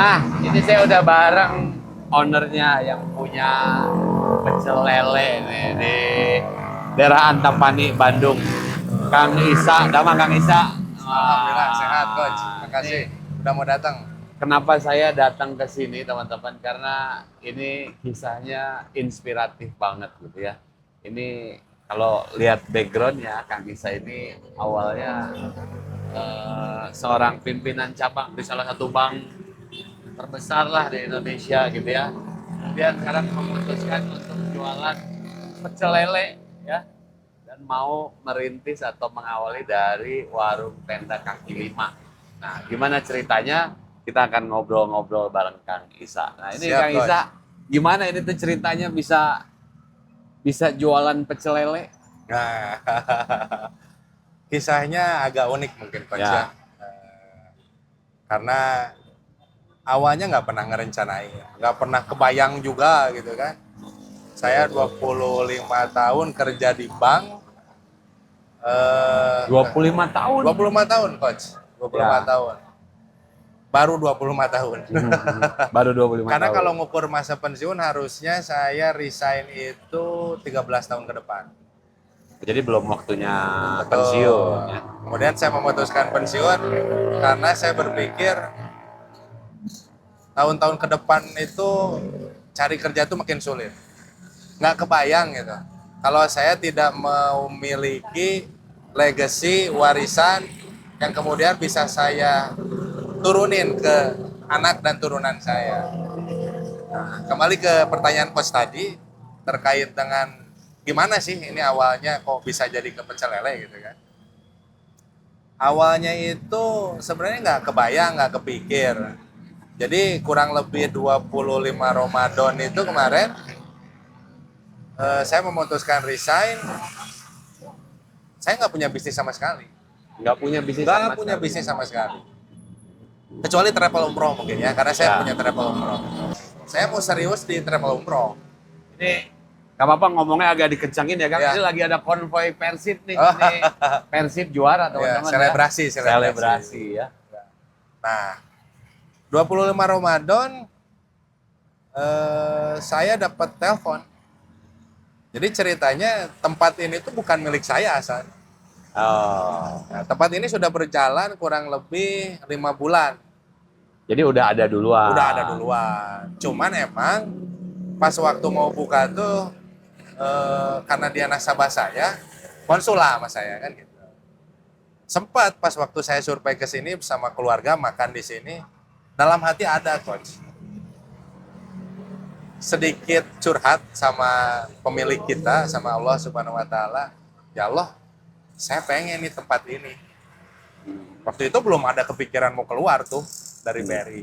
Nah, ini saya udah bareng ownernya yang punya pecel lele nih di daerah Antapani, Bandung. Kang Isa, nama Kang Isa. Alhamdulillah sehat coach. Wah, Makasih ini udah mau datang. kenapa saya datang ke sini teman-teman? Karena ini kisahnya inspiratif banget gitu ya. Ini kalau lihat backgroundnya, Kang Isa ini awalnya seorang pimpinan cabang di salah satu bank terbesar lah di Indonesia gitu ya. Dia sekarang memutuskan untuk jualan pecel lele ya dan mau merintis atau mengawali dari warung tenda kaki lima. Nah, gimana ceritanya? Kita akan ngobrol-ngobrol bareng Kang Isa. Nah, ini Siap Kang coach. Isa, gimana ini tuh ceritanya bisa bisa jualan pecel lele? Nah, kisahnya agak unik mungkin coach ya. Ya, Karena awalnya nggak pernah ngerencanain, nggak pernah kebayang juga gitu kan. Saya 25 tahun kerja di bank. 25 tahun. 25 tahun coach. 25 Ya. tahun. Baru 25 tahun. Baru 25 Karena tahun. kalau ngukur masa pensiun harusnya saya resign itu 13 tahun ke depan. Jadi belum waktunya pensiun Betul. ya. Kemudian saya memutuskan pensiun karena saya berpikir tahun-tahun ke depan itu cari kerja itu makin sulit. Nggak kebayang gitu. Kalau saya tidak memiliki legacy, warisan yang kemudian bisa saya turunin ke anak dan turunan saya. Nah, kembali ke pertanyaan coach tadi terkait dengan gimana sih ini awalnya kok bisa jadi ke pecel lele gitu kan. Awalnya itu sebenarnya nggak kebayang, nggak kepikir. Jadi kurang lebih 25 Ramadan itu kemarin saya memutuskan resign. Saya nggak punya bisnis sama sekali. Nggak punya bisnis Nggak sama punya sekali. bisnis sama sekali. Kecuali travel umroh mungkin ya, karena saya Ya. punya travel umroh. Saya mau serius di travel umroh. Ini nggak apa-apa ngomongnya agak dikencangin ya Kang. Ya. Ini lagi ada konvoy Persib nih. Oh. Ini Persib juara Ya, teman-teman ya. selebrasi. Selebrasi ya. Nah, 25 Ramadan saya dapat telepon. Jadi ceritanya tempat ini tuh bukan milik saya asal. Oh. Nah, tempat ini sudah berjalan kurang lebih 5 bulan. Jadi udah ada duluan. Udah ada duluan. Cuman emang pas waktu mau buka tuh karena dia nasabah saya, konsul lah sama saya kan gitu. Sempat pas waktu saya survei ke sini sama keluarga makan di sini, dalam hati ada coach. Sedikit curhat sama pemilik kita, sama Allah Subhanahu wa taala. Ya Allah, saya pengen nih tempat ini. Waktu itu belum ada kepikiran mau keluar tuh dari BRI.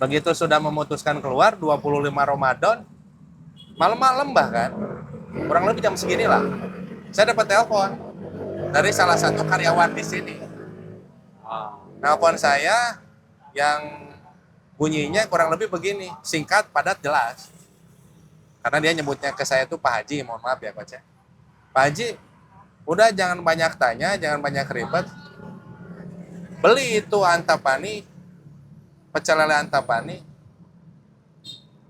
Begitu sudah memutuskan keluar 25 Ramadan, malam-malam bahkan, kurang lebih jam segini lah, saya dapat telepon dari salah satu karyawan di sini. Oh. Telepon saya yang bunyinya kurang lebih begini, singkat, padat, jelas. Karena dia nyebutnya ke saya tuh Pak Haji, mohon maaf ya Coach ya. Pak Haji, udah jangan banyak tanya, jangan banyak ribet. Beli itu Antapani, pecel lele Antapani,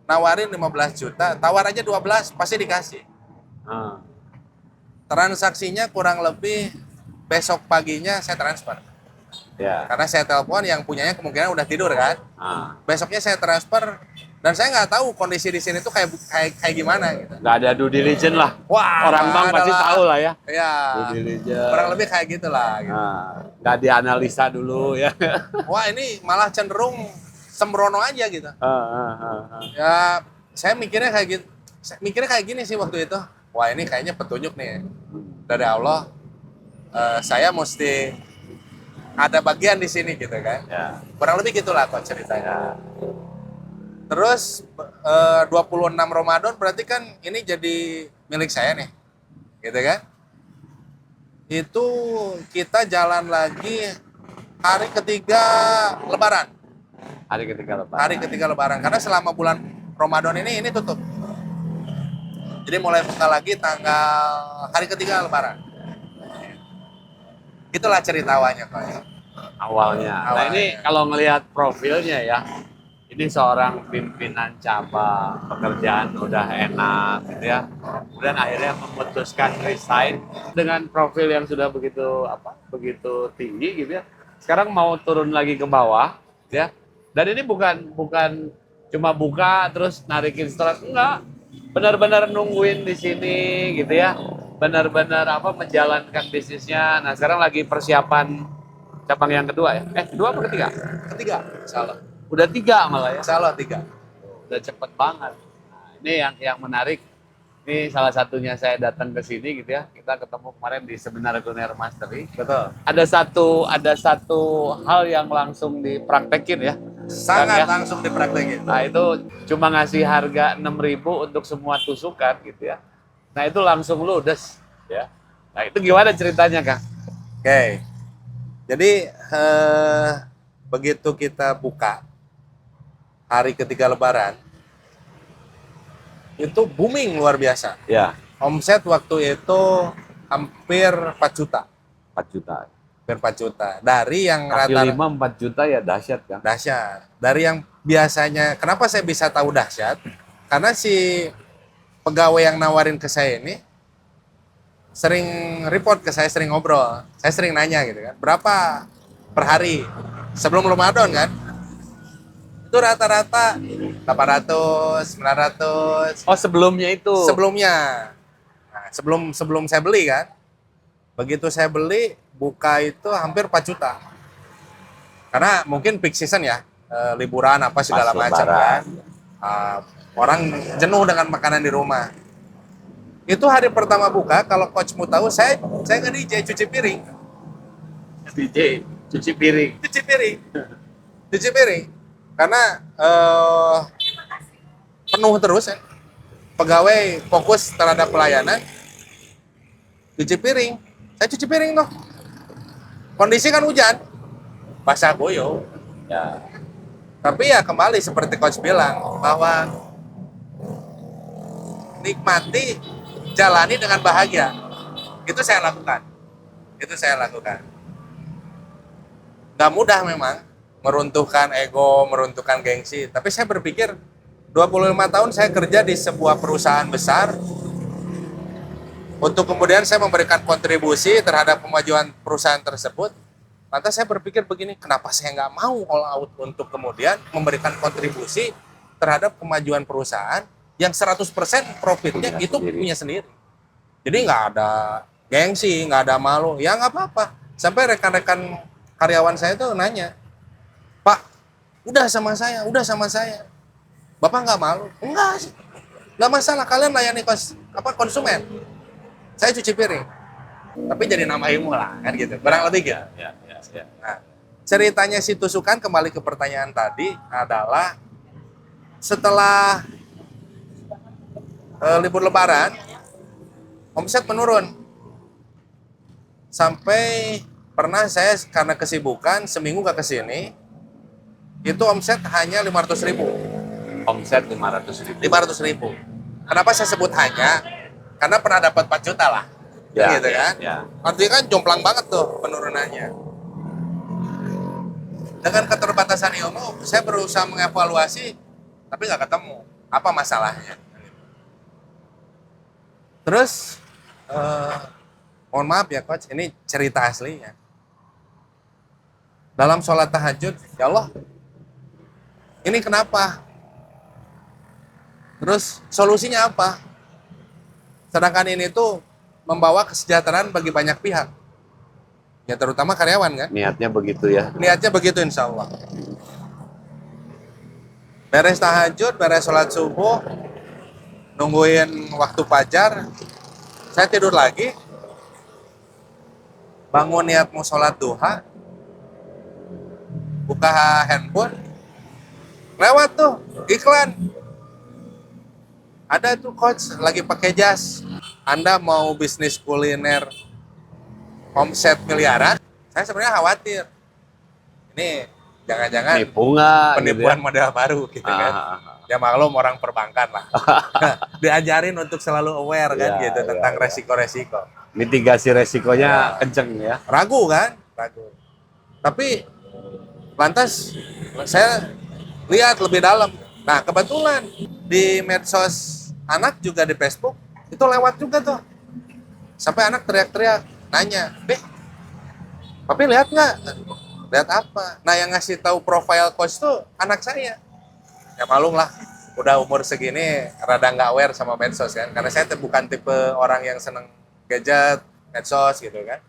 nawarin 15 juta, tawar aja 12, pasti dikasih. Ah. Transaksinya kurang lebih besok paginya saya transfer. Ya. Karena saya telepon yang punyanya kemungkinan udah tidur kan. Ah. Besoknya saya transfer dan saya nggak tahu kondisi di sini tuh kayak gimana gitu. Nggak ada due diligence lah. Wah, Orang bank pasti adalah- tahu lah ya. Ya, Due diligence. kurang lebih kayak gitulah. Gitu. Nggak dianalisa dulu ya. Wah ini malah cenderung sembrono aja gitu. Ah. Ya, saya mikirnya kayak gitu. Saya mikirnya kayak gini sih waktu itu. Wah ini kayaknya petunjuk nih dari Allah. Saya mesti ada bagian di sini gitu kan. Ya. Kurang lebih gitulah kok ceritanya. Ya. Terus 26 Ramadan berarti kan ini jadi milik saya nih. Gitu kan? Itu kita jalan lagi hari ketiga Lebaran. Hari ketiga lebaran. Hari ketiga Lebaran karena selama bulan Ramadan ini tutup. Jadi mulai buka lagi tanggal hari ketiga Lebaran. Itulah cerita awalnya Pak. awalnya. Nah ini kalau ngelihat profilnya ya, ini seorang pimpinan cabang, pekerjaan udah enak gitu ya. Kemudian akhirnya memutuskan resign dengan profil yang sudah begitu tinggi gitu ya. Sekarang mau turun lagi ke bawah ya. Dan ini bukan cuma buka terus narikin setelah enggak. Benar-benar nungguin di sini gitu ya. Benar-benar menjalankan bisnisnya. Nah, sekarang lagi persiapan cabang yang kedua ya. Kedua apa ketiga? Ketiga, salah. Udah tiga malah ya. Salah 3. Udah cepet banget. Nah, ini yang menarik. Ini salah satunya saya datang ke sini gitu ya. Kita ketemu kemarin di seminar Kuliner Mastery. Betul. Ada satu hal yang langsung dipraktekin ya. Sangat Kang, ya. langsung dipraktekin. Nah itu cuma ngasih harga 6.000 untuk semua tusukan gitu ya. Nah itu langsung ludes ya. Nah itu gimana ceritanya Kang? Oke. Jadi begitu kita buka hari ketiga Lebaran, itu booming luar biasa. Ya, Omset waktu itu hampir 4 juta. 4 juta. Hampir 4 juta. Dari yang Kaki rata 5 4 juta ya dahsyat kan? dahsyat. Dari yang biasanya, kenapa saya bisa tahu dahsyat? Karena si pegawai yang nawarin ke saya ini sering report ke saya, sering ngobrol. Saya sering nanya gitu kan, berapa per hari? Sebelum Ramadan kan? Itu rata-rata 800, 900. Oh sebelumnya itu? Sebelumnya. Nah, sebelum saya beli kan. Begitu saya beli, buka itu hampir 4 juta. Karena mungkin peak season ya, liburan apa segala Pas macam Lebaran. kan. Orang jenuh dengan makanan di rumah. Itu hari pertama buka, kalau coach mau tahu, saya nggak DJ, cuci piring. DJ, cuci piring. Cuci piring. Cuci piring. Karena penuh terus ya. Pegawai fokus terhadap pelayanan. Cuci piring. Saya cuci piring loh. Kondisi kan hujan. Basah boyo. Ya. Tapi ya kembali seperti coach bilang, bahwa nikmati, jalani dengan bahagia. Itu saya lakukan. Itu saya lakukan. Gak mudah memang meruntuhkan ego, meruntuhkan gengsi. Tapi saya berpikir 25 tahun saya kerja di sebuah perusahaan besar. Untuk kemudian saya memberikan kontribusi terhadap kemajuan perusahaan tersebut. Lantas saya berpikir begini, kenapa saya nggak mau all out untuk kemudian memberikan kontribusi terhadap kemajuan perusahaan yang 100% profitnya itu punya sendiri. Jadi nggak ada gengsi, nggak ada malu, ya nggak apa-apa. Sampai rekan-rekan karyawan saya tuh nanya, Pak, udah sama saya. Bapak nggak malu? Enggak sih. Nggak masalah, kalian layani konsumen. Saya cuci piring. Tapi jadi nama ilmu lah, kan gitu. Kurang lebih gitu. Ya. Nah, ceritanya si tusukan, kembali ke pertanyaan tadi, adalah setelah libur Lebaran, omset menurun. Sampai pernah saya karena kesibukan, seminggu gak kesini, itu omset hanya 500.000. Omset 500.000. 500.000. Kenapa saya sebut hanya? Karena pernah dapat 4 juta lah. Ya, gitu kan? ya. Artinya kan jomplang banget tuh penurunannya. Dengan keterbatasan ilmu, saya berusaha mengevaluasi, tapi nggak ketemu apa masalahnya. Terus, mohon maaf ya coach, ini cerita aslinya. Dalam sholat tahajud, ya Allah, ini kenapa? Terus solusinya apa? Sedangkan ini tuh membawa kesejahteraan bagi banyak pihak. Ya terutama karyawan kan. Niatnya begitu ya. Niatnya begitu insya Allah. Beres tahajud, beres sholat subuh, nungguin waktu fajar, saya tidur lagi. Bangun niat mau sholat duha, buka handphone, lewat tuh iklan. Ada tuh coach lagi pakai jas. Anda mau bisnis kuliner omset miliaran? Saya sebenarnya khawatir. Ini jangan-jangan penipuan model baru gitu kan. Ya maklum orang perbankan lah. Diajarin untuk selalu aware kan Ya, gitu tentang resiko-resiko. Mitigasi resikonya kenceng ya. Ragu kan? Ragu. Tapi lantas saya lihat lebih dalam. Nah, kebetulan di medsos anak juga di Facebook itu lewat juga tuh. Sampai anak teriak-teriak nanya, "Beh, Papi lihat nggak?" Lihat apa? Nah, yang ngasih tahu profile coach tuh anak saya. Ya malum lah, udah umur segini rada nggak aware sama medsos kan. Karena saya bukan tipe orang yang seneng gadget, medsos gitu kan.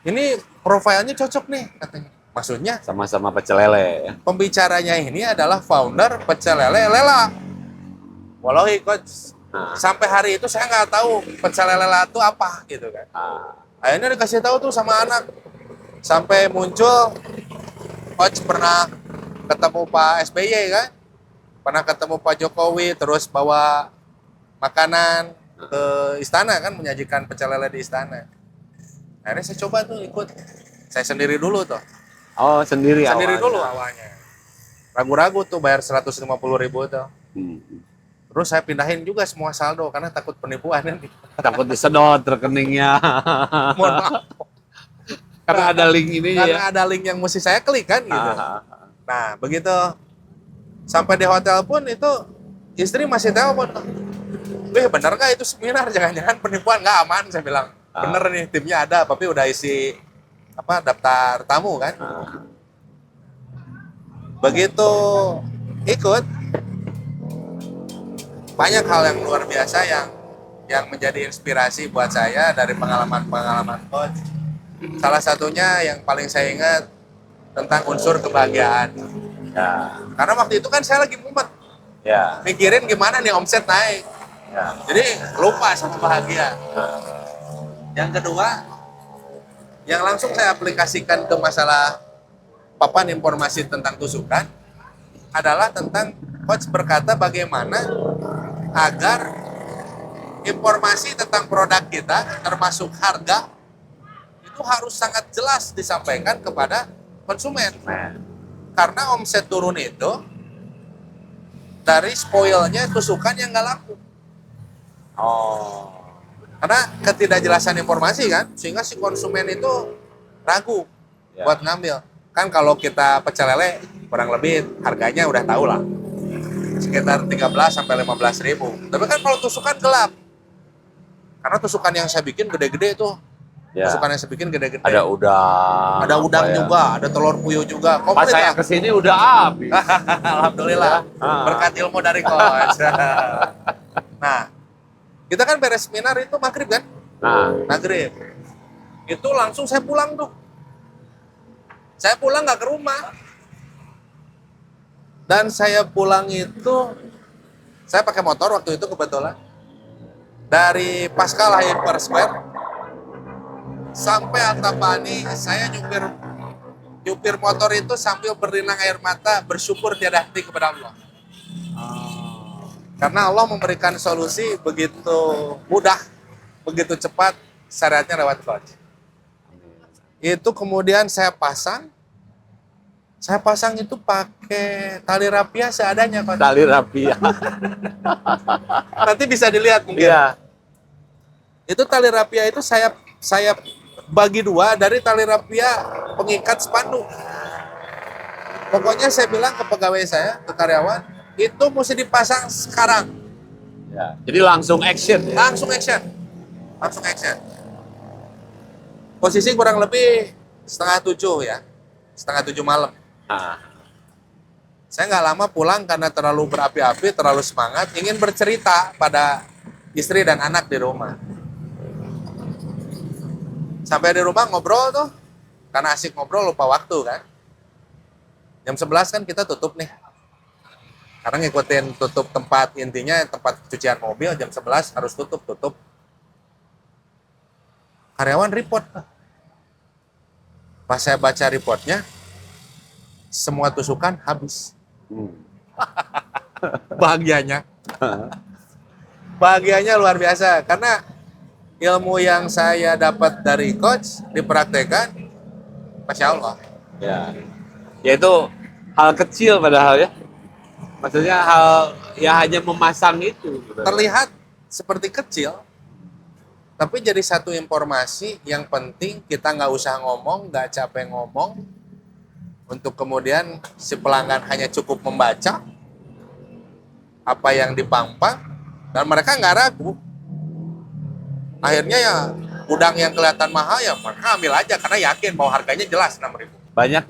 Ini profilnya cocok nih katanya. Maksudnya Sama-sama pecel lele ya. pembicaranya ini adalah founder Pecel Lele Lela. Wallahi coach, Nah, sampai hari itu saya nggak tahu Pecel Lele Lela itu apa gitu kan. ah, Akhirnya dikasih tahu tuh sama anak. Sampai muncul coach pernah ketemu Pak SBY kan, pernah ketemu Pak Jokowi, terus bawa makanan ke istana kan, menyajikan pecel lele di istana. Akhirnya saya coba tuh ikut, saya sendiri dulu tuh, oh sendiri sendiri awalnya. dulu awalnya. Ragu-ragu tuh bayar 150.000 tuh. Hmm. Terus saya pindahin juga semua saldo karena takut penipuan kan. Takut disedot rekeningnya. Mohon maaf. Karena ada link ini Karena ya. ada link yang mesti saya klik kan gitu. Ah, Nah, begitu sampai di hotel pun itu istri masih telepon. Wih, bener nggak itu seminar? Jangan-jangan penipuan nggak aman? Saya bilang. Bener nih, timnya ada, tapi udah isi apa daftar tamu kan. ah. Begitu ikut, banyak hal yang luar biasa yang menjadi inspirasi buat saya dari pengalaman-pengalaman coach. Salah satunya yang paling saya ingat tentang unsur kebahagiaan. Ya, Karena waktu itu kan saya lagi mumet, ya, mikirin gimana nih omset naik. ya. Jadi lupa sama bahagia. Yang kedua, yang langsung saya aplikasikan ke masalah papan informasi tentang tusukan adalah tentang coach berkata bagaimana agar informasi tentang produk kita termasuk harga itu harus sangat jelas disampaikan kepada konsumen. Nah, Karena omset turun itu dari spoilnya tusukan yang nggak laku. oh, Karena ketidakjelasan informasi kan, sehingga si konsumen itu ragu ya. buat ngambil. Kan kalau kita pecel lele kurang lebih harganya udah tahu lah. Sekitar 13 sampai 15.000. Tapi kan kalau tusukan gelap. Karena tusukan yang saya bikin gede-gede itu. Ya. Tusukan yang saya bikin gede-gede. Ada udang. Ada udang apa ya. juga, ada telur puyuh juga. Pas Komplit saya lah. kesini udah habis. Alhamdulillah. Ah. Berkat ilmu dari coach. Nah, kita kan beres seminar itu maghrib kan? Nah, Maghrib. Itu langsung saya pulang tuh. Saya pulang nggak ke rumah. Dan saya pulang itu, saya pakai motor waktu itu kebetulan. Dari Pascal Hyper Square sampai Antapani, saya nyupir motor itu sambil berinang air mata, bersyukur tiada henti kepada Allah. Karena Allah memberikan solusi begitu mudah, begitu cepat, syariatnya lewat coach. Itu kemudian saya pasang itu pakai tali rapia seadanya coach. tali rapi. Nanti bisa dilihat mungkin. Iya. Itu tali rapia itu saya bagi dua dari tali rapia pengikat spanduk. Pokoknya saya bilang ke pegawai saya, ke karyawan, itu mesti dipasang sekarang. Ya. Jadi langsung action ya. Langsung action. Langsung action. Posisi kurang lebih 6:30 ya. 6:30 malam. Nah, Saya nggak lama pulang karena terlalu berapi-api, terlalu semangat, ingin bercerita pada istri dan anak di rumah. Sampai di rumah ngobrol tuh, karena asik ngobrol lupa waktu kan. Jam 11 kan kita tutup nih. Karena ngikutin tutup tempat, intinya tempat cucian mobil jam 11 harus tutup. Karyawan report. Pas saya baca reportnya, semua tusukan habis. Bahagianya. Bahagianya luar biasa. Karena ilmu yang saya dapat dari coach, dipraktekkan, Masya Allah. ya. Ya itu hal kecil padahal ya. Maksudnya hal ya hanya memasang itu. Terlihat seperti kecil, Tapi jadi satu informasi yang penting kita nggak usah ngomong, nggak capek ngomong, untuk kemudian si pelanggan hanya cukup membaca apa yang dipampang dan mereka nggak ragu. Akhirnya ya udang yang kelihatan mahal ya mereka ambil aja karena yakin bahwa harganya jelas 6.000. Banyak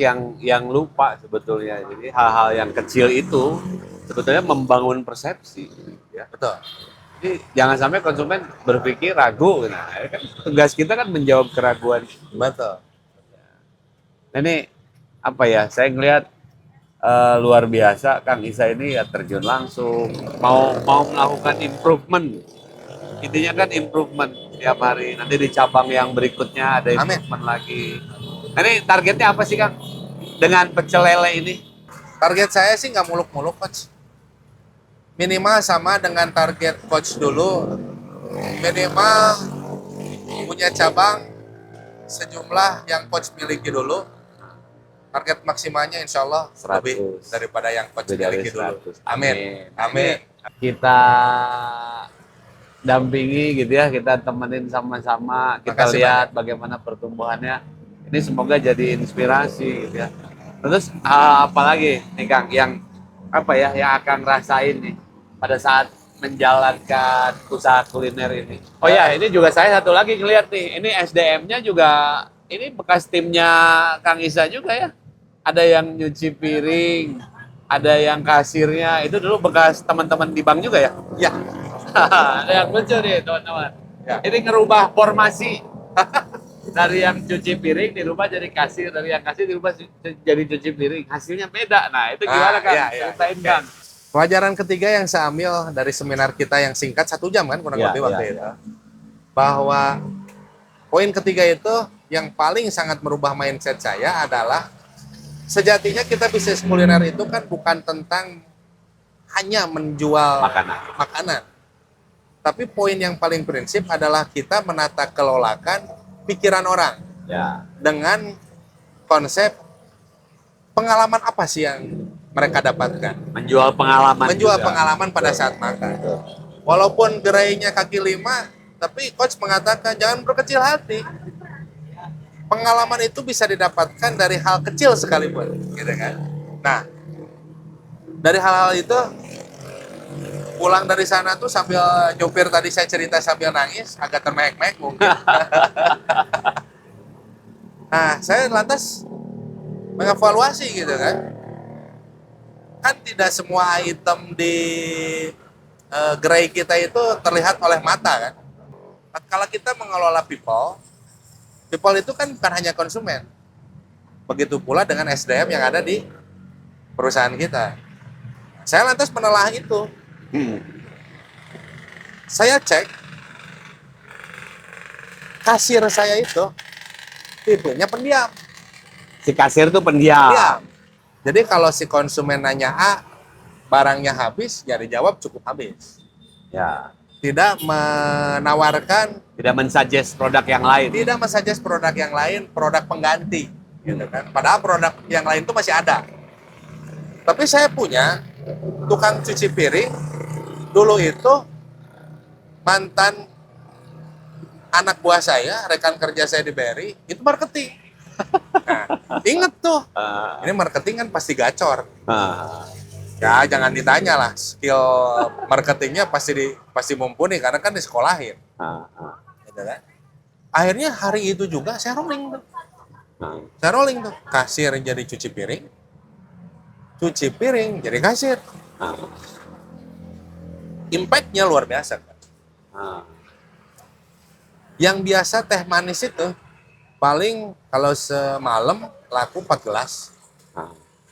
yang lupa sebetulnya. Jadi hal-hal yang kecil itu sebetulnya membangun persepsi. Ya. Betul. Jadi jangan sampai konsumen berpikir ragu. Nah, kan tugas kita kan menjawab keraguan. Betul. Nah, ini apa ya? Saya ngelihat luar biasa Kang Isa ini ya terjun langsung mau melakukan improvement. Intinya kan improvement tiap hari. Nanti di cabang yang berikutnya ada improvement lagi. Nah, ini targetnya apa sih Kang dengan pecel lele ini? Target saya sih nggak muluk-muluk, Coach. Minimal sama dengan target Coach dulu. Minimal punya cabang sejumlah yang Coach miliki dulu. Target maksimalnya insya Allah 100. lebih daripada yang Coach miliki dulu. 100. Amin. Amin. Kita dampingi gitu ya, kita temenin sama-sama, kita Makasih lihat bagaimana pertumbuhannya. Ini semoga jadi inspirasi gitu ya. Terus apalagi nih Kang yang apa ya yang akan rasain nih pada saat menjalankan usaha kuliner ini. Oh ya, ini juga saya satu lagi ngeliat nih, ini SDM-nya juga ini bekas timnya Kang Isa juga ya. Ada yang nyuci piring, ada yang kasirnya, itu dulu bekas teman-teman di bank juga ya? Ya. Ada yang lucu nih teman-teman. Ya. Ini ngerubah formasi. Dari yang cuci piring dirubah jadi kasir, dari yang kasir dirubah jadi cuci piring. Hasilnya beda. Nah, itu gimana Kang? Iya, Ceritain iya. Kang. Pelajaran ketiga yang saya ambil dari seminar kita yang singkat 1 jam kan kurang lebih waktu itu. Bahwa poin ketiga itu yang paling sangat merubah mindset saya adalah sejatinya kita bisnis kuliner itu kan bukan tentang hanya menjual makanan. Tapi poin yang paling prinsip adalah kita menata kelolakan pikiran orang. Ya. Dengan konsep pengalaman apa sih yang mereka dapatkan? Menjual pengalaman. Menjual juga. pengalaman pada saat makan. Walaupun gerainya kaki 5, tapi coach mengatakan jangan berkecil hati. Pengalaman itu bisa didapatkan dari hal kecil sekalipun, gitu kan? Nah, dari hal-hal itu pulang dari sana tuh sambil nyupir tadi saya cerita sambil nangis, agak termehek-mehek mungkin. Nah, saya lantas mengevaluasi gitu kan. Kan tidak semua item di gerai kita itu terlihat oleh mata kan. Kalau kita mengelola people itu kan bukan hanya konsumen. Begitu pula dengan SDM yang ada di perusahaan kita. Saya lantas menelaah itu. Saya cek kasir saya itu tipenya pendiam. Si kasir tuh pendiam. Jadi kalau si konsumen nanya A, barangnya habis, ya dijawab cukup habis. Ya. Tidak menawarkan, tidak mensuggest produk yang lain. Tidak mensuggest produk yang lain, produk pengganti, gitu kan. Padahal produk yang lain itu masih ada. Tapi saya punya tukang cuci piring dulu itu mantan anak buah saya, rekan kerja saya di BRI, itu marketing. Nah, inget tuh, ini marketing kan pasti gacor. Ya jangan ditanya lah, skill marketingnya pasti mumpuni karena kan disekolahin. Gitu kan? Akhirnya hari itu juga saya rolling tuh. Kasir jadi cuci piring jadi kasir. Impact-nya luar biasa kan. Yang biasa teh manis itu paling kalau semalam laku 4 gelas.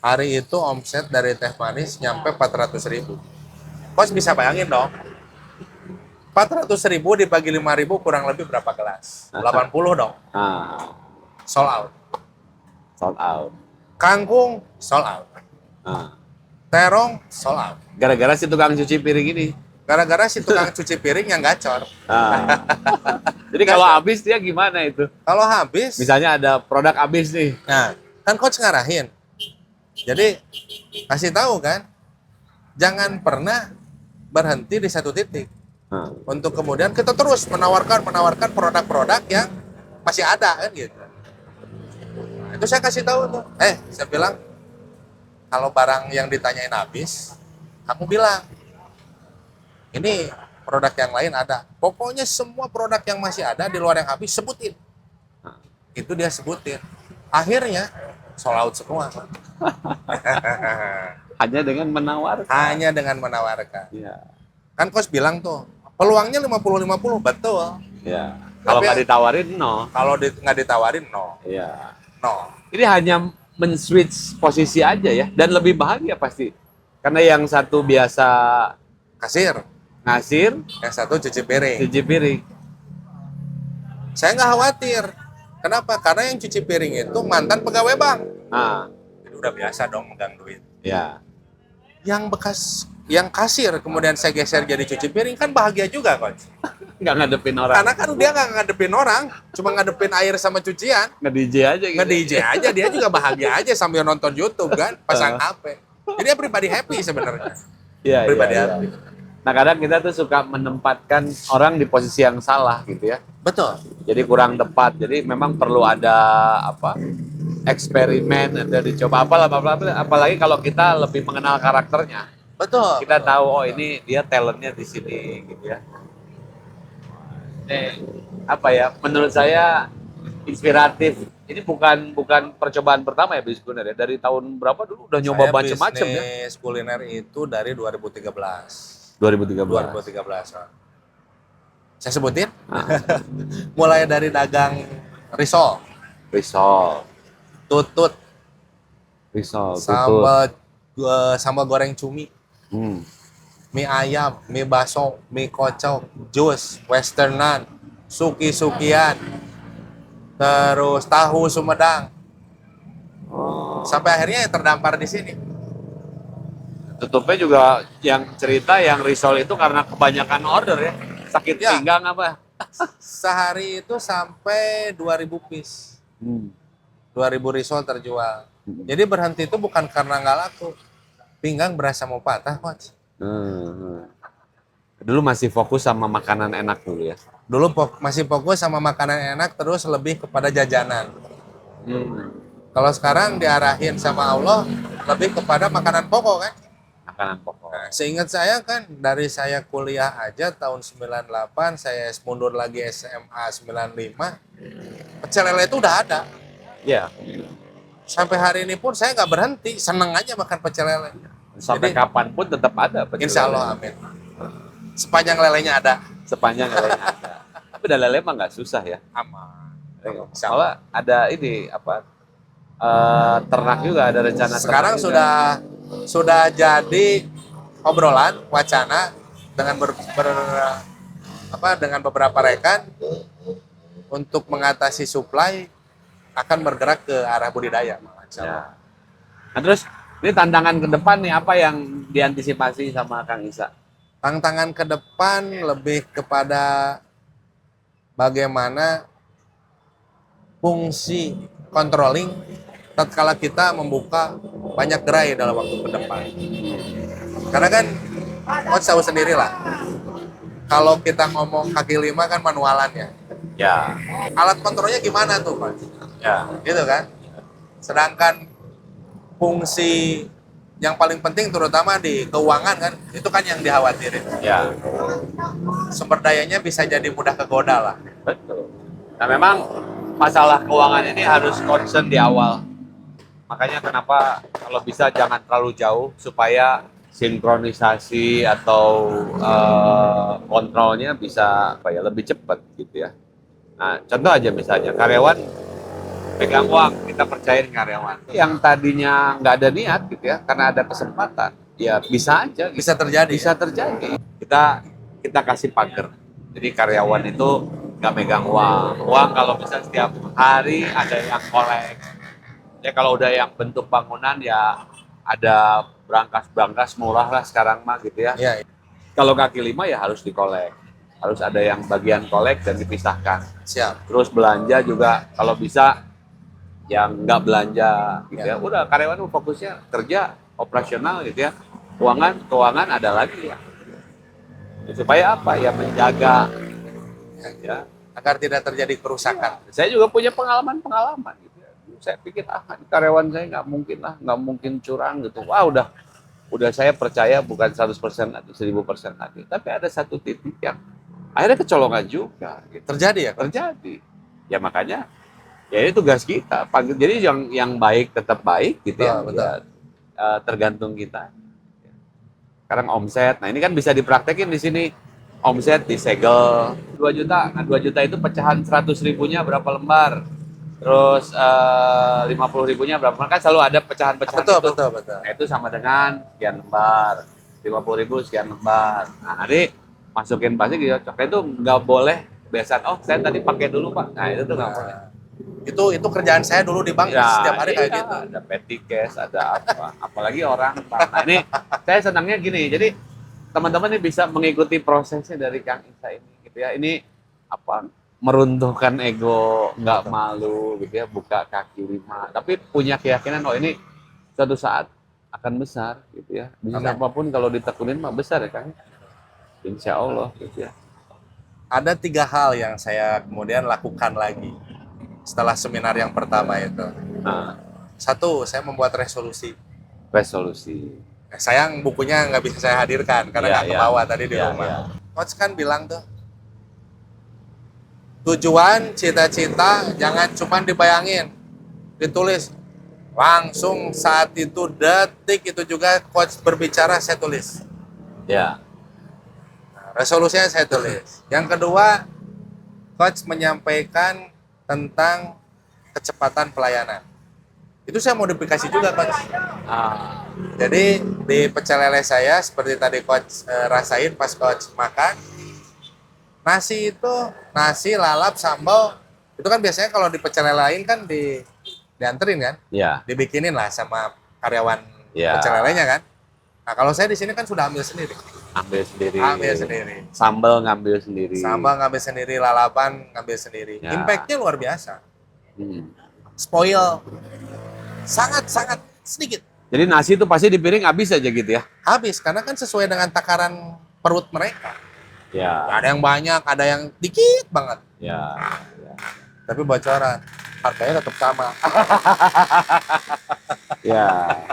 Hari itu omset dari teh manis nyampe 400.000. Bos bisa bayangin dong. 400.000 dibagi 5.000 kurang lebih berapa gelas? 80 dong. Sold out. Sold out. Kangkung sold out. Terong sold out. Gara-gara si tukang cuci piring ini. Gara-gara si tukang cuci piring yang gacor. Jadi kalau habis dia gimana itu? Kalau habis, misalnya ada produk habis nih. Nah, kan coach ngarahin. Jadi kasih tahu kan, jangan pernah berhenti di satu titik. Untuk kemudian kita terus menawarkan produk-produk yang masih ada kan gitu. Nah, itu saya kasih tahu tuh. Saya bilang kalau barang yang ditanyain habis, kamu bilang ini produk yang lain ada. Pokoknya semua produk yang masih ada di luar yang habis sebutin. Itu dia sebutin. Akhirnya sold out semua. Hanya dengan menawarkan. Hanya dengan menawarkan. Ya. Kan Coach bilang tuh, peluangnya 50-50, betul. Ya. Kalau Tapi nggak ditawarin, no. Kalau nggak ditawarin, no. Ya. No. Ini hanya men-switch posisi aja ya, dan lebih bahagia pasti. Karena yang satu biasa Kasir, ngasir, yang satu cuci piring. cuci piring. Saya nggak khawatir. Kenapa? Karena yang cuci piring itu mantan pegawai bank. Ah, Jadi udah biasa dong megang duit. ya. Yang kasir kemudian saya geser jadi cuci piring kan bahagia juga, Coach. Nggak ngadepin orang. Karena kan dia nggak ngadepin orang, cuma ngadepin air sama cucian. Nge-DJ aja gitu. Nge-DJ aja, dia juga bahagia aja sambil nonton YouTube kan, pasang HP. Jadi dia pribadi happy sebenarnya. Iya, Pribadi iya, happy. iya. Nah, kadang kita tuh suka menempatkan orang di posisi yang salah gitu ya. Betul. Jadi kurang tepat. Jadi memang perlu ada apa? Eksperimen, ada dicoba apalagi kalau kita lebih mengenal karakternya. Betul. Kita tahu oh ini dia talentnya di sini gitu ya. Apa ya? Menurut saya inspiratif. Ini bukan percobaan pertama ya bisnis kuliner ya. Dari tahun berapa dulu udah nyoba Saya macam-macam ya? bisnis kuliner itu dari 2013. 2013. 2013. Saya sebutin. Nah, Mulai dari dagang risol, risol, tutut, tutut. sambal goreng cumi, Hmm. mie ayam, mie bakso, mie kocok, jus, westernan, suki-sukian, terus tahu Sumedang. Oh. Sampai akhirnya yang terdampar di sini. Tutupnya juga yang cerita yang risol itu karena kebanyakan order ya. Sakit Ya. pinggang apa? Sehari itu sampai 2000 piece. 2000 risol terjual. Jadi berhenti itu bukan karena nggak laku. Pinggang berasa mau patah, Coach. Dulu masih fokus sama makanan enak dulu ya. Dulu masih fokus sama makanan enak, terus lebih kepada jajanan. Kalau sekarang diarahin sama Allah, lebih kepada makanan pokok kan. Makanan pokok. Nah, seingat saya kan, dari saya kuliah aja tahun 98, saya mundur lagi SMA 95, pecel lele itu udah ada. Ya. Sampai hari ini pun saya nggak berhenti, seneng aja makan pecel lele. Sampai Jadi, kapanpun tetap ada. pecel Insya lele. Allah, amin. Sepanjang lelenya ada, Sepanjang lelenya ada. Tapi udah lele mah nggak susah ya. aman. Soalnya ada ini apa? Ternak juga ada rencana. Sekarang ternak juga. sudah jadi obrolan wacana dengan dengan beberapa rekan untuk mengatasi supply akan bergerak ke arah budidaya. Ya. Nah, terus ini tantangan ke depan nih apa yang diantisipasi sama Kang Isa? Tantangan ke depan lebih kepada bagaimana fungsi controlling tatkala kita membuka banyak gerai dalam waktu ke depan. Karena kan Coach tahu sendiri lah, kalau kita ngomong kaki lima kan manualan ya. Ya. Alat kontrolnya gimana tuh, Coach? Ya. Gitu kan? Sedangkan fungsi yang paling penting terutama di keuangan kan, itu kan yang dikhawatirin. Ya. Sumber dayanya bisa jadi mudah kegoda lah. Betul. Nah memang masalah keuangan ini harus concern di awal. Makanya kenapa kalau bisa jangan terlalu jauh supaya sinkronisasi atau kontrolnya bisa apa ya lebih cepat gitu ya. Nah contoh aja misalnya karyawan pegang uang, kita percayain karyawan. Yang tadinya nggak ada niat gitu ya, karena ada kesempatan, ya bisa aja. Gitu. Bisa terjadi. Bisa terjadi. Kita kasih pagar. Jadi karyawan itu nggak megang uang. Uang kalau bisa setiap hari ada yang kolek. Ya kalau udah yang bentuk bangunan ya ada berangkas murah lah sekarang mah gitu ya. Iya. Kalau kaki lima ya harus dikolek. Harus ada yang bagian kolek dan dipisahkan. Siap. Terus belanja juga kalau bisa yang nggak belanja gitu ya. Udah karyawan fokusnya kerja operasional gitu ya. Keuangan ada lagi ya. Supaya apa? Ya menjaga, ya. Agar tidak terjadi kerusakan. Saya juga punya pengalaman gitu ya. Saya pikir karyawan saya nggak mungkin curang gitu. Wah udah saya percaya bukan 100% atau 1000% lagi. Tapi ada satu titik yang akhirnya kecolongan juga. Gitu. Terjadi ya? Terjadi. Ya makanya ya ini tugas kita. Jadi yang baik tetap baik gitu ya. Betul. Ya, tergantung kita. Sekarang omset. Nah, ini kan bisa dipraktekin di sini. Omset disegel 2 juta. Nah, 2 juta itu pecahan 100 ribunya berapa lembar? Terus 50 ribunya berapa lembar? Kan selalu ada pecahan-pecahan itu. Betul. Nah, itu sama dengan sekian lembar. 50 ribu sekian lembar. Nah, nanti masukin pasti gitu. Coknya itu nggak boleh biasanya, oh saya tadi pakai dulu Pak. Nah, itu tuh nggak boleh. Itu kerjaan saya dulu di bank setiap hari kayak gitu. Ada petty cash, ada apa. Apalagi orang. Nah, ini saya senangnya gini. Jadi teman-teman ini bisa mengikuti prosesnya dari Kang Isa ini gitu ya. Ini apa meruntuhkan ego, nggak malu gitu ya, buka kaki 5. Tapi punya keyakinan oh ini suatu saat akan besar gitu ya. Bisnis apapun kalau ditekunin mah besar ya Kang. Insya Allah gitu ya. Ada 3 hal yang saya kemudian lakukan lagi setelah seminar yang pertama itu. Nah, 1, saya membuat resolusi. resolusi. Sayang bukunya nggak bisa saya hadirkan karena nggak kebawa tadi di rumah. Coach kan bilang tuh, tujuan, cita-cita jangan cuma dibayangin, ditulis. Langsung saat itu, detik itu juga coach berbicara, saya tulis. Ya. Resolusinya saya tulis. Yang kedua, coach menyampaikan tentang kecepatan pelayanan. Itu saya modifikasi juga, coach. Jadi di pecel lele saya seperti tadi coach rasain pas coach makan, nasi itu nasi lalap sambal itu kan biasanya kalau di pecel lele lain kan dianterin kan, Ya. dibikinin lah sama karyawan Ya. pecel lelenya kan. Nah kalau saya di sini kan sudah ambil sendiri. Ambil sendiri. Ambil sendiri. Sambal ngambil sendiri. Sambal ngambil sendiri, lalapan ngambil sendiri. Ya. Impact-nya luar biasa. Spoil. Sangat sedikit. Jadi nasi itu pasti di piring habis aja gitu ya? Habis, karena kan sesuai dengan takaran perut mereka. Ya. Ada yang banyak, ada yang dikit banget. Ya. Tapi bocoran, harganya tetap sama. Ya.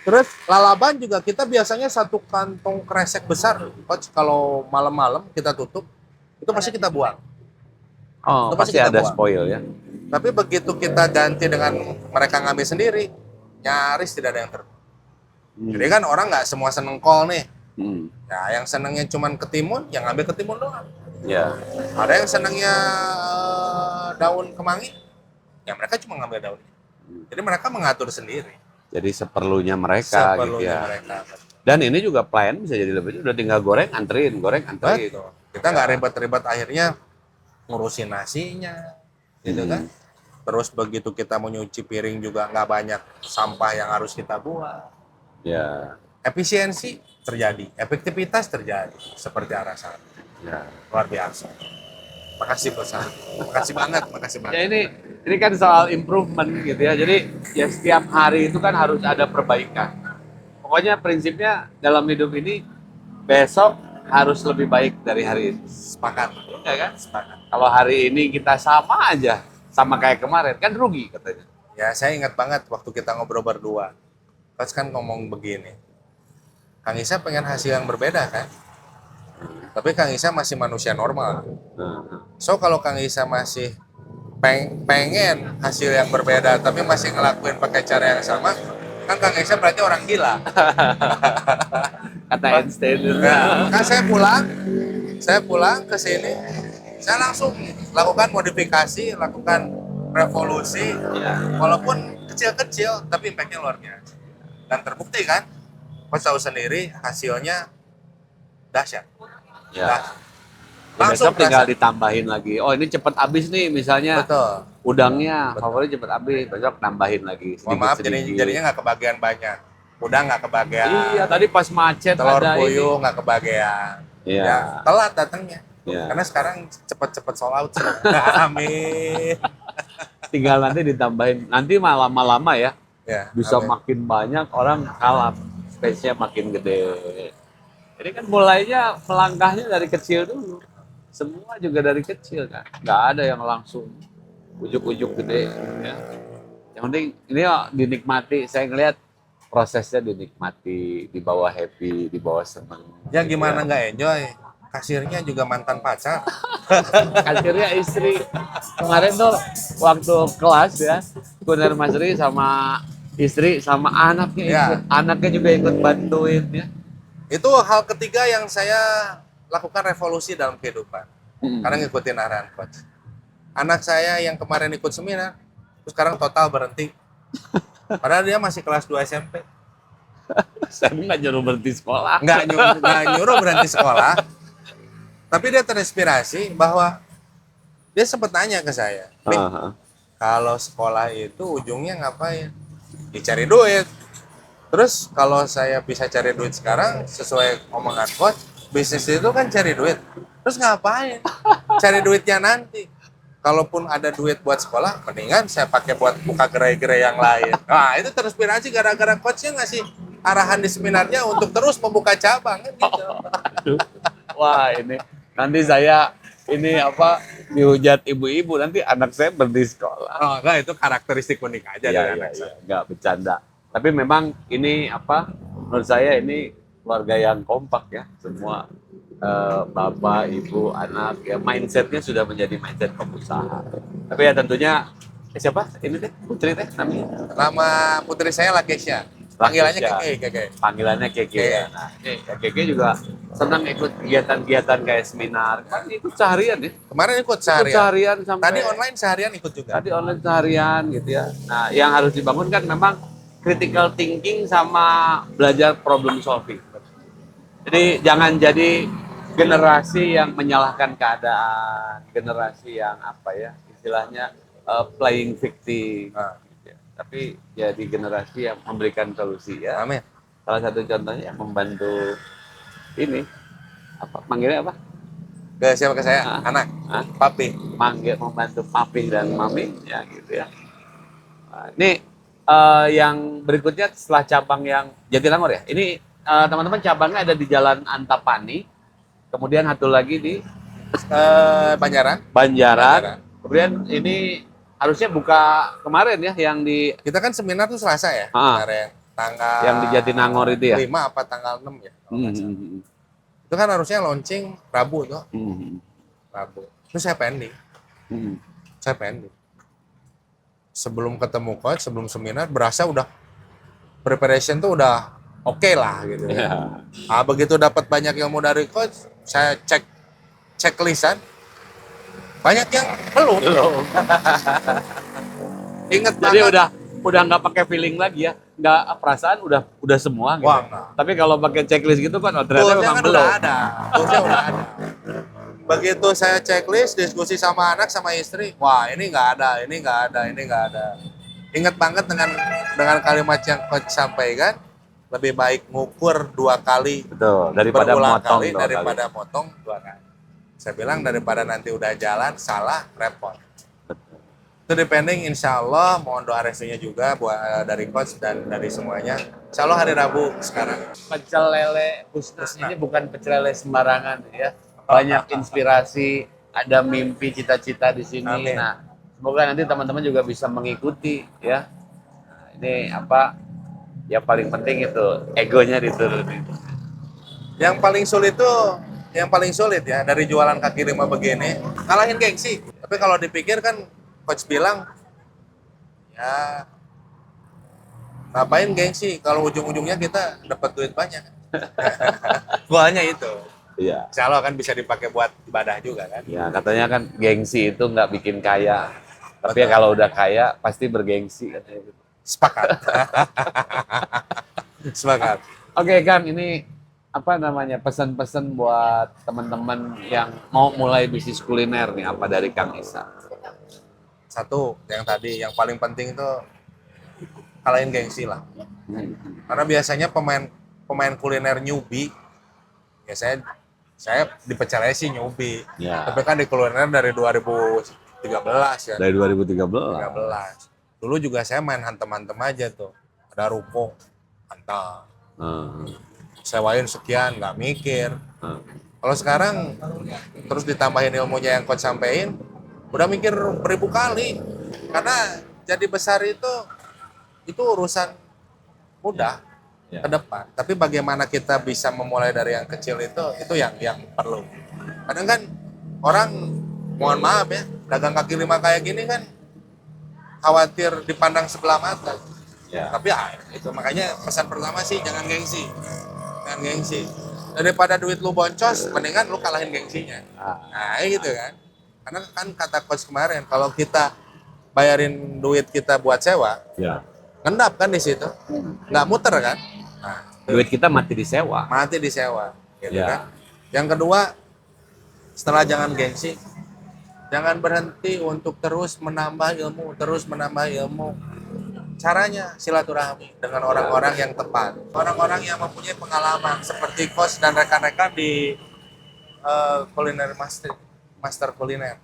Terus lalaban juga kita biasanya 1 kantong kresek besar. Coach, kalau malam-malam kita tutup, itu pasti kita buang. Oh, Itu pasti kita ada buang. spoil ya? Tapi begitu kita ganti dengan mereka ngambil sendiri, nyaris tidak ada yang Jadi kan orang nggak semua seneng kol nih. Ya, yang senengnya cuman ketimun, yang ngambil ketimun doang. Ya. Ada yang senengnya daun kemangi, ya mereka cuma ngambil daunnya. Jadi mereka mengatur sendiri. Jadi seperlunya mereka gitu ya. Mereka. Dan ini juga pelayan bisa jadi lebih, udah tinggal goreng anterin. Betul. Kita nggak ribet-ribet akhirnya ngurusin nasinya, gitu kan. Terus begitu kita mau nyuci piring juga nggak banyak sampah yang harus kita buang. Ya. Efisiensi terjadi, efektivitas terjadi seperti arah sana. Ya. Luar biasa. Makasih Bosan. Makasih banget. Ya ini kan soal improvement gitu ya. Jadi ya setiap hari itu kan harus ada perbaikan. Pokoknya prinsipnya dalam hidup ini besok harus lebih baik dari hari ini. Sepakat. Ya kan? Sepakat. Kalau hari ini kita sama aja, sama kayak kemarin, kan rugi katanya. Ya saya ingat banget waktu kita ngobrol berdua. Coach kan ngomong begini. Kang Isa pengen hasil yang berbeda kan? Tapi Kang Isa masih manusia normal. So kalau Kang Isa masih pengen hasil yang berbeda tapi masih ngelakuin pakai cara yang sama, kan Kang Isa berarti orang gila. Kata Einstein. Nah, kan saya pulang ke sini, saya langsung lakukan modifikasi, lakukan revolusi, walaupun kecil-kecil tapi impact-nya luar biasa. Dan terbukti kan, Coach tahu sendiri hasilnya dahsyat. Ya. Langsung Besok tinggal terasa. ditambahin lagi. Oh ini cepet habis nih misalnya. Betul. Udangnya favorit cepet habis. Besok tambahin lagi. Mohon maaf, jadinya nggak kebagian banyak. Udang nggak kebagian. Iya tadi pas macet Telur ada puyuh nggak kebagian. Iya. Ya, telat datangnya. Iya. Karena sekarang cepet-cepet sold out. Amin. Tinggal nanti ditambahin. Nanti lama-lama ya. Ya, Bisa amin. makin banyak orang kalap. Space-nya makin gede. Ini kan mulainya melangkahnya dari kecil dulu. Semua juga dari kecil kan. Nggak ada yang langsung ujuk-ujuk gede. Ya. Yang penting ini ya dinikmati. Saya ngelihat prosesnya dinikmati, dibawa happy, dibawa seneng. Ya gitu gimana nggak enjoy? Kasirnya juga mantan pacar. Akhirnya istri kemarin tuh waktu kelas ya, kuliner Mas Ri sama istri sama anaknya Ya. ikut, anaknya juga ikut bantuin ya. Itu hal ketiga yang saya lakukan revolusi dalam kehidupan. Karena ngikutin arahan coach. Anak saya yang kemarin ikut seminar, terus sekarang total berhenti. Padahal dia masih kelas 2 SMP. Saya nggak nyuruh berhenti sekolah. Nggak nyuruh berhenti sekolah. Tapi dia terinspirasi bahwa dia sempat nanya ke saya, Min, kalau sekolah itu ujungnya ngapain? Dicari duit. Terus kalau saya bisa cari duit sekarang, sesuai omongan coach, bisnis itu kan cari duit. Terus ngapain? Cari duitnya nanti. Kalaupun ada duit buat sekolah, mendingan saya pakai buat buka gerai-gerai yang lain. Nah, itu terinspirasi gara-gara coachnya ngasih arahan di seminarnya untuk terus membuka cabang. Kan gitu. Aduh. Wah ini nanti saya ini apa dihujat ibu-ibu nanti anak saya berhenti sekolah. Oh, enggak, itu karakteristik unik aja dari anak Iya, saya. nggak bercanda. Tapi memang ini apa? Menurut saya ini keluarga yang kompak ya, semua bapak, ibu, anak ya mindsetnya sudah menjadi mindset pengusaha. Tapi ya tentunya siapa? Ini teh Putri teh namanya. Nama putri saya Lakesha. Panggilannya Lakesha. Keke. Panggilannya Keke. Keke. Nah, Keke juga senang ikut kegiatan-kegiatan kayak seminar. Kan ikut seharian ya. Kemarin ikut Ikut seharian. seharian sampai Tadi online seharian ikut juga. tadi online seharian gitu ya. Nah, yang harus dibangun kan memang critical thinking sama belajar problem solving. Jadi jangan jadi generasi yang menyalahkan keadaan, generasi yang apa ya istilahnya playing victim. Nah. Gitu ya. Tapi jadi generasi yang memberikan solusi ya. Amin. Salah satu contohnya yang membantu ini apa manggilnya apa? Ke siapa ke saya? Ah. Anak. Hah? Papi. Membantu papi dan mami ya gitu ya. Nah, ini yang berikutnya setelah cabang yang Jatinangor ya. Ini teman-teman cabangnya ada di Jalan Antapani, kemudian satu lagi di Banjaran. Banjaran. Kemudian ini harusnya buka kemarin ya yang di Kita kan seminar tuh Selasa ya. Ah. Kemarin. Tanggal yang di Jatinangor itu ya. 5 apa tanggal 6 ya. kalau nggak salah. Hmm. Itu kan harusnya launching Rabu tuh. Hmm. Rabu. Terus saya pending. Hmm. Saya pending. Sebelum ketemu coach, sebelum seminar, berasa udah preparation tuh udah oke lah gitu. Ya. Ah, begitu dapat banyak ilmu dari coach, saya checklistan, banyak yang belum. Ingat Jadi banget. udah nggak pakai feeling lagi ya, nggak perasaan udah semua gitu. Wah, enggak. Tapi kalau pakai checklist gitu kan, oh, ternyata Toolsnya memang kan belum. udah ada. Toolsnya udah ada. Begitu saya checklist, diskusi sama anak sama istri, wah ini nggak ada, ini nggak ada, ini nggak ada. Ingat banget dengan kalimat yang coach sampaikan, lebih baik ngukur 2 kali Betul, daripada berulang motong kali 2 kali. daripada motong 2 kali. Saya bilang daripada nanti udah jalan salah repot. Itu depending, insya Allah mohon doa restunya juga buat dari coach dan dari semuanya. Insya Allah hari Rabu sekarang. Pecel lele Husna ini bukan pecel lele sembarangan ya. Banyak inspirasi, ada mimpi cita-cita di sini. Amin. Nah, semoga nanti teman-teman juga bisa mengikuti ya. Nah, ini apa? Yang paling penting itu egonya diturunin. Yang paling sulit ya dari jualan kaki lima begini, ngalahin gengsi. Tapi kalau dipikir kan coach bilang ya ngapain gengsi kalau ujung-ujungnya kita dapat duit banyak. Goalnya itu. Iya. Insya Allah kan bisa dipakai buat ibadah juga kan. Ya, katanya kan gengsi itu nggak bikin kaya. Tapi ya Betul. kalau udah kaya pasti bergengsi katanya gitu. Sepakat. Sepakat. Oke Kang, ini apa namanya pesan-pesan buat teman-teman yang mau mulai bisnis kuliner nih apa dari Kang Isa? Satu, yang tadi yang paling penting itu kalahin gengsi lah. Karena biasanya pemain kuliner newbie, ya saya di pecel lele sih newbie. Ya. Tapi kan di kuliner dari 2013 ya. Dari 2013. 13. Dulu juga saya main hantem-hantem aja tuh. Ada ruko, hantem. sewain sekian, nggak mikir. Hmm. Kalau sekarang terus ditambahin ilmunya yang coach sampein, udah mikir beribu kali. Karena jadi besar itu urusan mudah Ya. ke depan. Tapi bagaimana kita bisa memulai dari yang kecil itu yang perlu. Kadang kan orang, mohon maaf ya, dagang kaki lima kayak gini kan khawatir dipandang sebelah mata. Ya. Tapi itu makanya pesan pertama sih jangan gengsi. Jangan gengsi. Daripada duit lu boncos, mendingan lu kalahin gengsinya. Nah, gitu kan. Karena kan kata coach kemarin, kalau kita bayarin duit kita buat sewa, Ya. ngendap kan di situ. Nggak muter kan? Nah, Duit kita mati disewa. mati di sewa, gitu Ya. kan. Yang kedua, setelah jangan gengsi, jangan berhenti untuk terus menambah ilmu. Caranya silaturahmi dengan orang-orang yang tepat, orang-orang yang mempunyai pengalaman seperti coach dan rekan-rekan di kuliner master kuliner.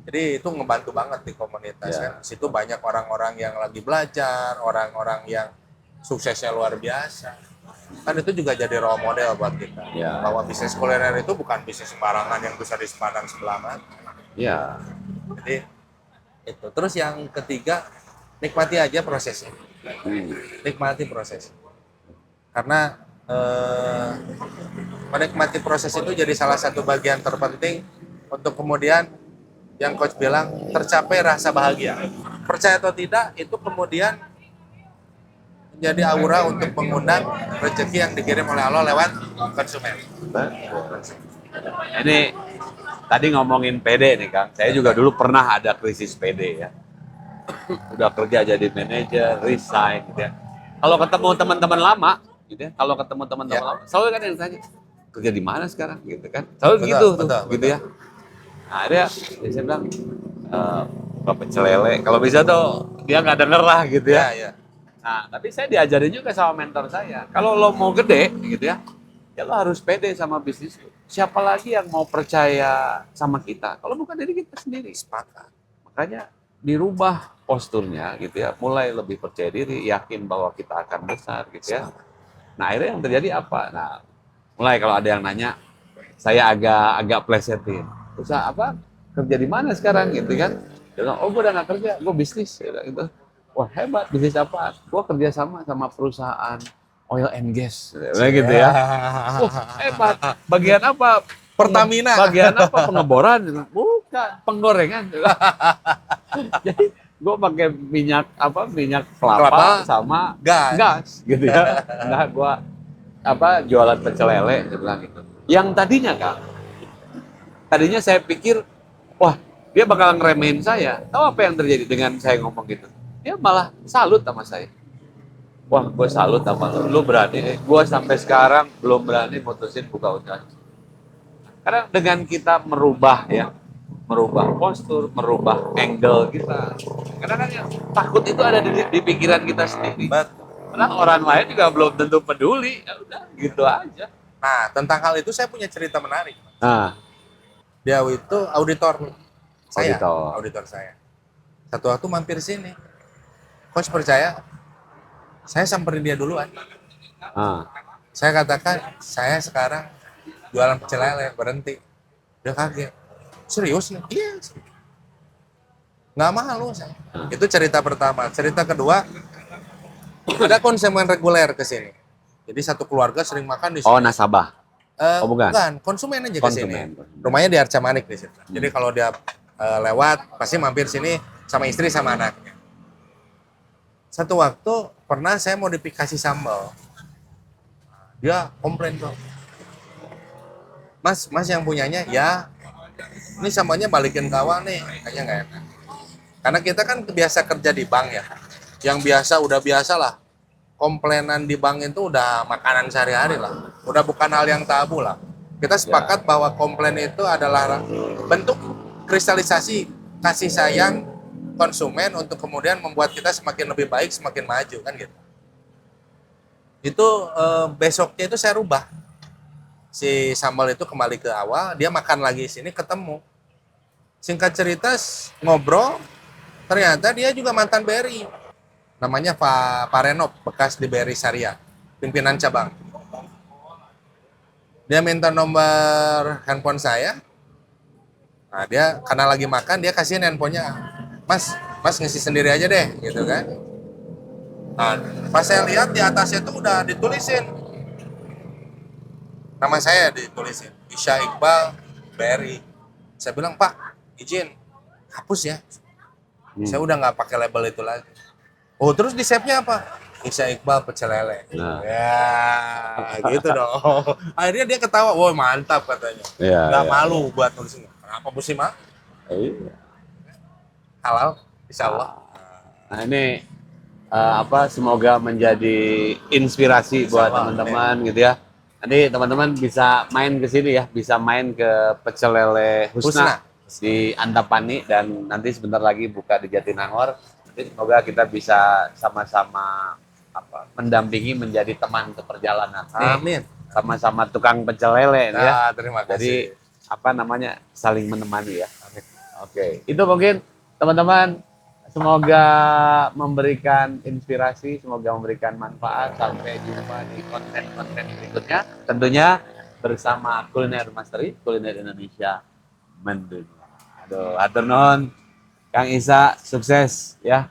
Jadi itu ngebantu banget di komunitas Ya. kan. Di situ banyak orang-orang yang lagi belajar, orang-orang yang suksesnya luar biasa. Kan itu juga jadi role model buat kita. Ya. Bahwa bisnis kuliner itu bukan bisnis sembarangan yang bisa dipandang sebelah mata. Ya. Jadi itu. Terus yang ketiga, nikmati aja prosesnya. Nikmati proses. Karena menikmati proses itu jadi salah satu bagian terpenting untuk kemudian yang coach bilang tercapai rasa bahagia. Percaya atau tidak, itu kemudian menjadi aura untuk mengundang rezeki yang dikirim oleh Allah lewat konsumen. Ini tadi ngomongin PD nih Kang. Saya juga dulu pernah ada krisis PD ya. Udah kerja jadi manajer, resign gitu ya. Kalau ketemu teman-teman lama gitu ya, kalau ketemu teman-teman Ya. lama, selalu kan yang ditanya, kerja di mana sekarang gitu kan. Selalu Betul, gitu tuh, betul, gitu ya. Nah, dia saya bilang Bapak pecel lele. Kalau bisa tuh dia nggak denger lah gitu ya. Ya. Nah, tapi saya diajarin juga sama mentor saya. Kalau lo mau gede gitu ya lo harus pede sama bisnis lo. Siapa lagi yang mau percaya sama kita? Kalau bukan diri kita sendiri. Sepakat. Makanya dirubah posturnya gitu ya. Mulai lebih percaya diri, yakin bahwa kita akan besar gitu ya. Nah, akhirnya yang terjadi apa? Nah, mulai kalau ada yang nanya, saya agak plesetin. Terus apa? Kerja di mana sekarang gitu kan? Dia bilang, oh gue udah gak kerja, gue bisnis gitu. Wah hebat, bisnis apa? Gue kerja sama perusahaan oil and gas, gitu ya. Wah hebat, bagian apa? Pertamina. Bagian apa? Pengeboran? Bukan, penggorengan. Jadi gue pakai minyak kelapa sama gas gitu ya. Nah gue jualan pecel lele, dia bilang gitu. Yang tadinya saya pikir, wah dia bakal ngeremehin saya. Tahu apa yang terjadi dengan saya ngomong gitu? Dia malah salut sama saya. Wah, gue salut sama lu berani. Gue sampai sekarang belum berani mutusin buka usaha. Karena dengan kita merubah postur, merubah angle kita. Karena kan yang takut itu ada di pikiran kita sendiri. Karena orang lain juga belum tentu peduli. Ya udah, gitu aja. Nah, tentang hal itu saya punya cerita menarik. Nah, Dia itu auditor Auditor. saya. Satu waktu mampir sini. Coach percaya, saya samperin dia duluan. Saya katakan, saya sekarang jualan pecel lele, berhenti. Dia kaget. Serius nih? Iya. Nggak malu saya. Itu cerita pertama. Cerita kedua, ada konsumen reguler ke sini. Jadi satu keluarga sering makan di sini. oh nasabah. Bukan. Konsumen aja ke Konsumen. sini. Rumahnya di Arca Manik di situ. Jadi kalau dia lewat, pasti mampir sini sama istri sama anaknya. Satu waktu pernah saya mau dikasih sambal, dia komplain tuh, mas yang punyanya ya, ini sambalnya balikin ke awal nih, kayaknya nggak enak. Karena kita kan biasa kerja di bank ya, yang udah biasa lah, komplainan di bank itu udah makanan sehari-hari lah, udah bukan hal yang tabu lah. Kita sepakat bahwa komplain itu adalah bentuk kristalisasi kasih sayang konsumen untuk kemudian membuat kita semakin lebih baik, semakin maju kan gitu. Itu besoknya itu saya rubah. Si sambal itu kembali ke awal, dia makan lagi sini ketemu. Singkat cerita ngobrol, ternyata dia juga mantan BRI. Namanya Pak Renop, bekas di BRI Syariah, pimpinan cabang. Dia minta nomor handphone saya. Nah, dia karena lagi makan, dia kasihin handphonenya. Mas ngisi sendiri aja deh, gitu kan. Nah, pas saya lihat di atasnya tuh udah ditulisin. Nama saya ditulisin, Isya Iqbal, BRI. Saya bilang, Pak, izin, hapus ya. Saya udah nggak pakai label itu lagi. Oh, terus di save-nya apa? Isya Iqbal pecel lele. Nah. Ya, gitu dong. Akhirnya dia ketawa, wah mantap katanya. Iya, Nggak iya. malu buat nulisin. Kenapa mesti mah? Iya. Halal, insya Allah. Nah ini semoga menjadi inspirasi buat Insya Allah, teman-teman gitu ya. Nanti teman-teman bisa main ke sini ya, bisa main ke Pecel Lele Husna di Antapani dan nanti sebentar lagi buka di Jatinangor. Nanti semoga kita bisa sama-sama mendampingi menjadi teman seperjalanan. Nih, Amin. sama-sama tukang pecel lele nih ya. Terima Jadi kasih. saling menemani ya. Amin. Oke, itu mungkin teman-teman semoga memberikan inspirasi, semoga memberikan manfaat. Sampai jumpa di konten-konten berikutnya. Tentunya bersama Kuliner Mastery, Kuliner Indonesia Mendunia. Aduh, hatur nuhun. Kang Isa, sukses ya.